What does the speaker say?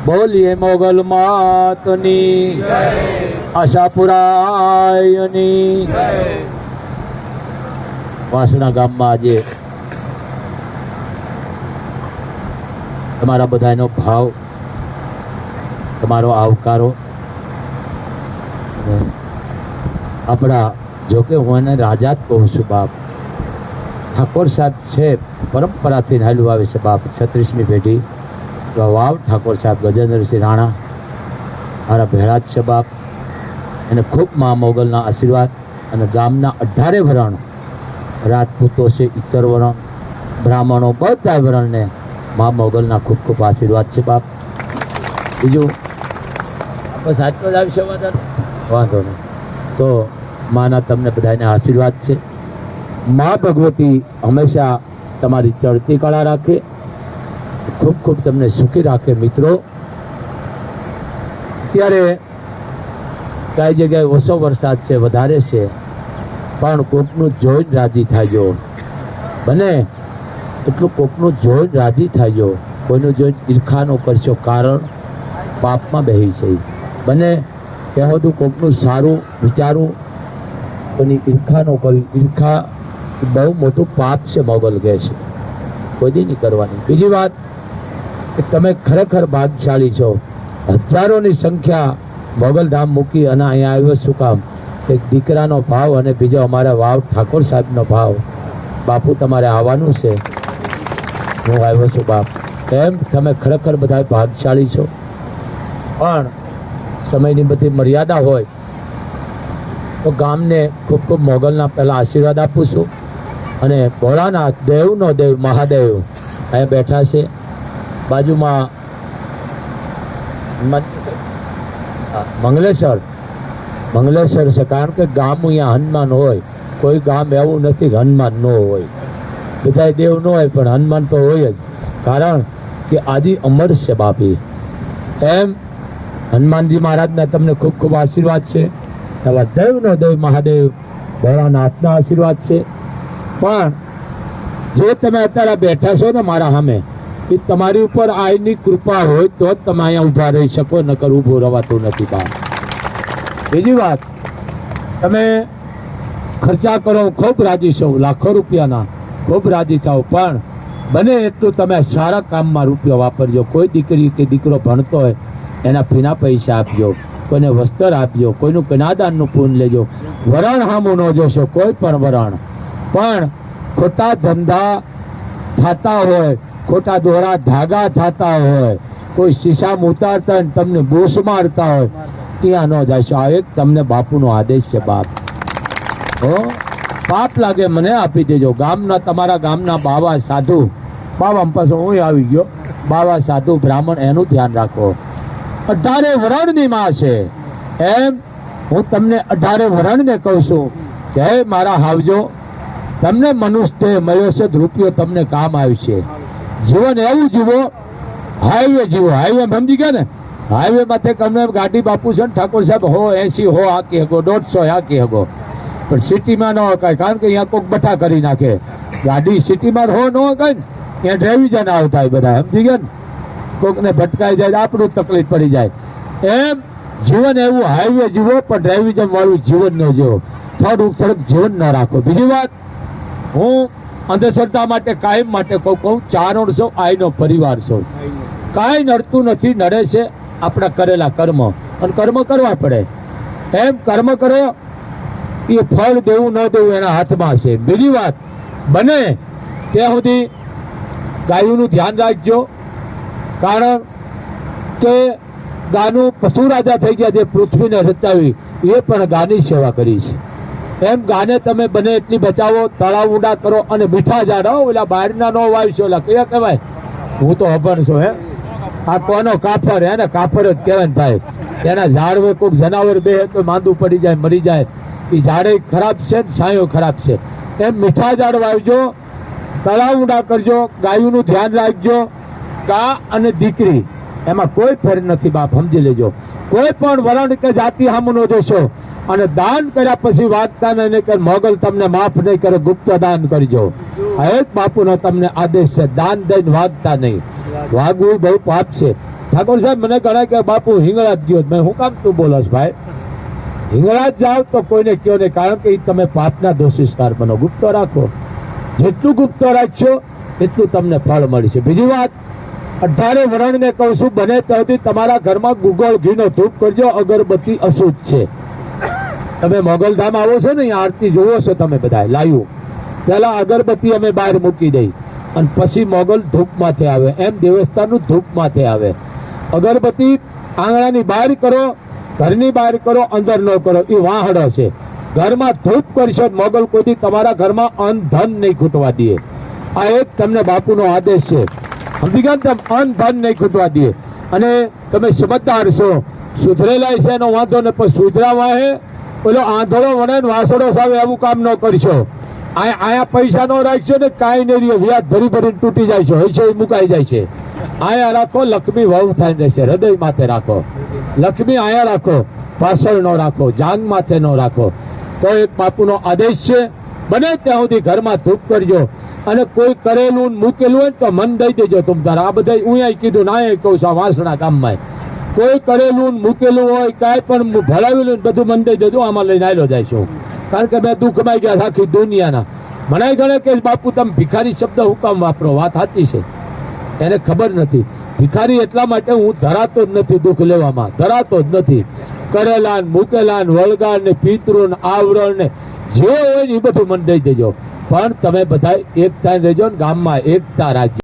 બોલીએ મોગલ માતની આશાપુરાયની વાસણા ગામમાં આજે તમારા બધાનો ભાવ, તમારો આવકારો, આપણા જોકે હું એને રાજા જ કહું છું બાપ. ઠાકોર સાહેબ છે પરંપરાથી હાલ્યું આવે છે બાપ. 36મી પેઢી વાવ ઠાકોર સાહેબ ગજેન્દ્રસિંહ રાણા મારા ભેળા જ છે બાપ. એને ખૂબ મા મોગલના આશીર્વાદ અને ગામના 18 વરણ રાજપૂતો છે, ઇતર વરણ, બ્રાહ્મણો, બધા વરણને મા મોગલના ખૂબ ખૂબ આશીર્વાદ છે બાપ. બીજું બસ આટલો જ આવશે, વાંધો નહીં. તો માના તમને બધાને આશીર્વાદ છે. મા ભગવતી હંમેશા તમારી ચડતી કળા રાખે, ખૂબ ખૂબ તમને સુખી રાખે. મિત્રો, અત્યારે કઈ જગ્યાએ ઓછો વરસાદ છે, વધારે છે, પણ કોકનું જોઈને રાજી થાજો. બને એટલું કોકનું જોઈને રાજી થાજો. કોઈનું જોઈને ઈર્ખા ન કરશો, કારણ પાપમાં બેહી છે. બને ત્યાં બધું કોકનું સારું વિચારું, કોઈની ઈર્ખા ન કરવી. ઈર્ખા બહુ મોટું પાપ છે, મોગલ કહે છે, કોઈ દી નહીં કરવાની. બીજી વાત કે તમે ખરેખર ભાગ્યશાળી છો. હજારોની સંખ્યા મોગલધામ મૂકી અને અહીંયા આવ્યો શું કામ? એક દીકરાનો ભાવ અને બીજો અમારા વાવ ઠાકોર સાહેબનો ભાવ. બાપુ તમારે આવવાનું છે, હું આવ્યો છું બાપ. એમ તમે ખરેખર બધા ભાગ્યશાળી છો. પણ સમયની બધી મર્યાદા હોય તો ગામને ખૂબ ખૂબ મોગલના પહેલા આશીર્વાદ આપું છું. અને ભોળાનાથ દેવનો દેવ મહાદેવ અહીંયા બેઠા છે. બાજુમાં મંગલેશ્વર છે, કારણ કે ગામ અહીંયા હનુમાન હોય. કોઈ ગામ એવું નથી કે હનુમાન ન હોય. બધા દેવ ન હોય પણ હનુમાન તો હોય જ, કારણ કે આદિ અમર છે બાપી. એમ હનુમાનજી મહારાજના તમને ખૂબ ખૂબ આશીર્વાદ છે. એવા દેવનો દેવ મહાદેવ ભોળાનાથના આશીર્વાદ છે. પણ જે તમે અત્યારે બેઠા છો ને મારા સામે, એ તમારી ઉપર આઈની કૃપા હોય તો જ તમે અહીંયા ઊભા રહી શકો, નકર ઊભું રવાતું નથી બાપ. બીજી વાત, તમે ખર્ચા કરો, ખૂબ રાજી છો, લાખો રૂપિયાના ખૂબ રાજી થાવ, પણ બને એટલું તમે સારા કામમાં રૂપિયો વાપરજો. કોઈ દીકરી કે દીકરો ભણતો હોય એના ફીના પૈસા આપજો, કોઈને વસ્ત્ર આપજો, કોઈનું કન્યાદાનનું પૂન લેજો. વરણ હામું ન જોશો, કોઈ પણ વરણ. પણ ખોટા ધંધા થતા હોય, ખોટા દોરા ધાગા થતા હોય, કોઈ શીશામાં ઉતારતા હોય તમને બૂસ મારતા હોય, ત્યાં ન જાય. આ એક તમને બાપુનો આદેશ છે બાપ. પાપ લાગે મને આપી દેજો. ગામના તમારા ગામના બાવા સાધુ, બાવા પાસે હું આવી ગયો, બાવા સાધુ બ્રાહ્મણ, એનું ધ્યાન રાખો. 18 વરણની માં છે. એમ હું તમને 18 વરણને કહું છું કે હે મારા હાવજો, તમને મનુષ્ય મળ્યો છે, રૂપિયો તમને કામ આવશે. જીવન એવું જીવો, હાઈવે જીવો. હાઈવે સમજી ગયા ને? હાઈવે માથે તમે ગાડી બાપુ છે ને ઠાકોર સાહેબ 180 હાકી હગો, 150 હાકી હગો, પણ સિટીમાં ન હકાય, કારણ કે અહીંયા કોઈક બઠા કરી નાખે. ગાડી સિટીમાં ન હકાય ને, ત્યાં ડ્રાઇવિઝન આવતા હોય બધા, સમજી ગયા ને? કોકને ભટકાઈ જાય, આપણું તકલીફ પડી જાય. એમ જીવન એવું હાઈવે જીવો, પણ ડ્રાઇવિઝન વાળું જીવન ન જીવો. થોડુંક જીવન ન રાખો. બીજી વાત, હું અંધશ્રદ્ધા માટે કાયમ માટે કહું, ચારણ છો, આઈનો પરિવાર છો. કાંઈ નડતું નથી, નડે છે આપણા કરેલા કર્મ, અને કર્મ કરવા પડે. એમ કર્મ કરો, એ ફળ દેવું ન દેવું એના હાથમાં છે. બીજી વાત, બને ત્યાં સુધી ગાયોનું ધ્યાન રાખજો, કારણ કે ગાનું પશુ રાજા થઈ ગયા, જે પૃથ્વીને રચાવી એ પણ ગાની સેવા કરી છે. એમ ગાને તમે બને એટલી બચાવો, તળાવ ઊંડા કરો, અને મીઠા ઝાડ, ઓલા બહારના નો વાવશો, ઓલા કયા કહેવાય, હું તો અભણ છું. હે આ કોનો કાફર? હે ને કાફર જ કહેવાય ને ભાઈ. એના ઝાડ હોય, કોઈક જનાવર બે તો માંદું પડી જાય, મરી જાય. એ ઝાડે ખરાબ છે, છાંયો ખરાબ છે. એમ મીઠા ઝાડ વાવજો, તળાવ ઊંડા કરજો, ગાયોનું ધ્યાન રાખજો. કા અને દીકરી એમાં કોઈ ફેર નથી બાપ, સમજી લેજો. કોઈ પણ વરણ કે જાતિ સામું ન જોશો. અને દાન કર્યા પછી વાગતા નહીં કે મોગલ તમને માફ નહીં કરે, ગુપ્ત દાન કરજો. આ એક બાપુનો તમને આદેશ છે, દાન દઈને વાગતા નહીં. વાગવું બહુ પાપ છે. ઠાકોર સાહેબ મને કહે કે બાપુ હિંગળાજ ગયો. મેં હું કામ તું બોલસ ભાઈ? હિંગળાજ જાઓ તો કોઈને કયો નહીં, કારણ કે તમે પાપના દોષિસ્તાર બનો. ગુપ્ત રાખો, જેટલું ગુપ્ત રાખશો એટલું તમને ફળ મળશે. બીજી વાત, 18 વરણને કહું છું, બને ત્યાં સુધી તમારા ઘરમાં ગુગળ ઘીનો ધૂપ કરજો. અગરબત્તી અશુદ્ધ છે. તમે મોગલધામ આવો છો ને, અહીંયા આરતી જોવો છો તમે બધા લાવ્યું, પેલા અગરબત્તી અમે બહાર મૂકી દઈ અને પછી મોગલ ધૂપ માથે આવે. એમ દેવસ્થાનનું ધૂપ માથે આવે. અગરબત્તી આંગણાની બહાર કરો, ઘરની બહાર કરો, અંદર ન કરો. એ વાહડો છે. ઘરમાં ધૂપ કરશો, મોગલ કોઈ તમારા ઘરમાં અન્ન ધન નહીં ખૂટવા દે. આ એક તમને બાપુનો આદેશ છે. સમજી ગયા? તમે અન્ન ધન નહીં ખૂટવા દે. અને તમે સમજદાર છો, સુધરેલા છે એનો વાંધો ને, પણ સુધરાવા હે પેલો આંધળો વણે વાસડો સાવે એવું કામ ન કરશો. આયા પૈસા નો રાખશો ને કાંઈ નહીં રહ્યો. વ્યાજ ભરી ભરીને તૂટી જાય છે, હૈસો મુકાઈ જાય છે. આયા રાખો, લક્ષ્મી વહુ થાય રહેશે. હૃદય માથે રાખો લક્ષ્મી, આયા રાખો, પાછળ નો રાખો, જાંગ માથે નો રાખો. તો એક બાપુનો આદેશ છે, બને ત્યાં સુધી ઘરમાં ધૂપ કરજો. અને કોઈ કરેલું મૂકેલું હોય તો મન દઈ દેજો. तुम તારા આ બધા હું કીધું ના કહું છું, વાસણા ગામમાં કોઈ કરેલું મૂકેલું હોય, કાંઈ પણ ભરાવેલું બધું મન દઈ દેજો. આમાં લઈને આવેલો જાય છું, કારણ કે મેં દુઃખમાં ગયા આખી દુનિયાના. મને ગણે કે બાપુ તમે ભિખારી શબ્દ હું કામ વાપરો? વાત સાચી છે, એને ખબર નથી. ભિખારી એટલા માટે હું ધરાતો જ નથી, દુઃખ લેવામાં ધરાતો જ નથી. કરેલા મૂકેલા વળગાડ ને પિતૃ ને આવરણ ને જે હોય ને એ બધું મને દઈ દેજો. પણ તમે બધા એકતા રહેજો ને, ગામમાં એકતા રાખજો.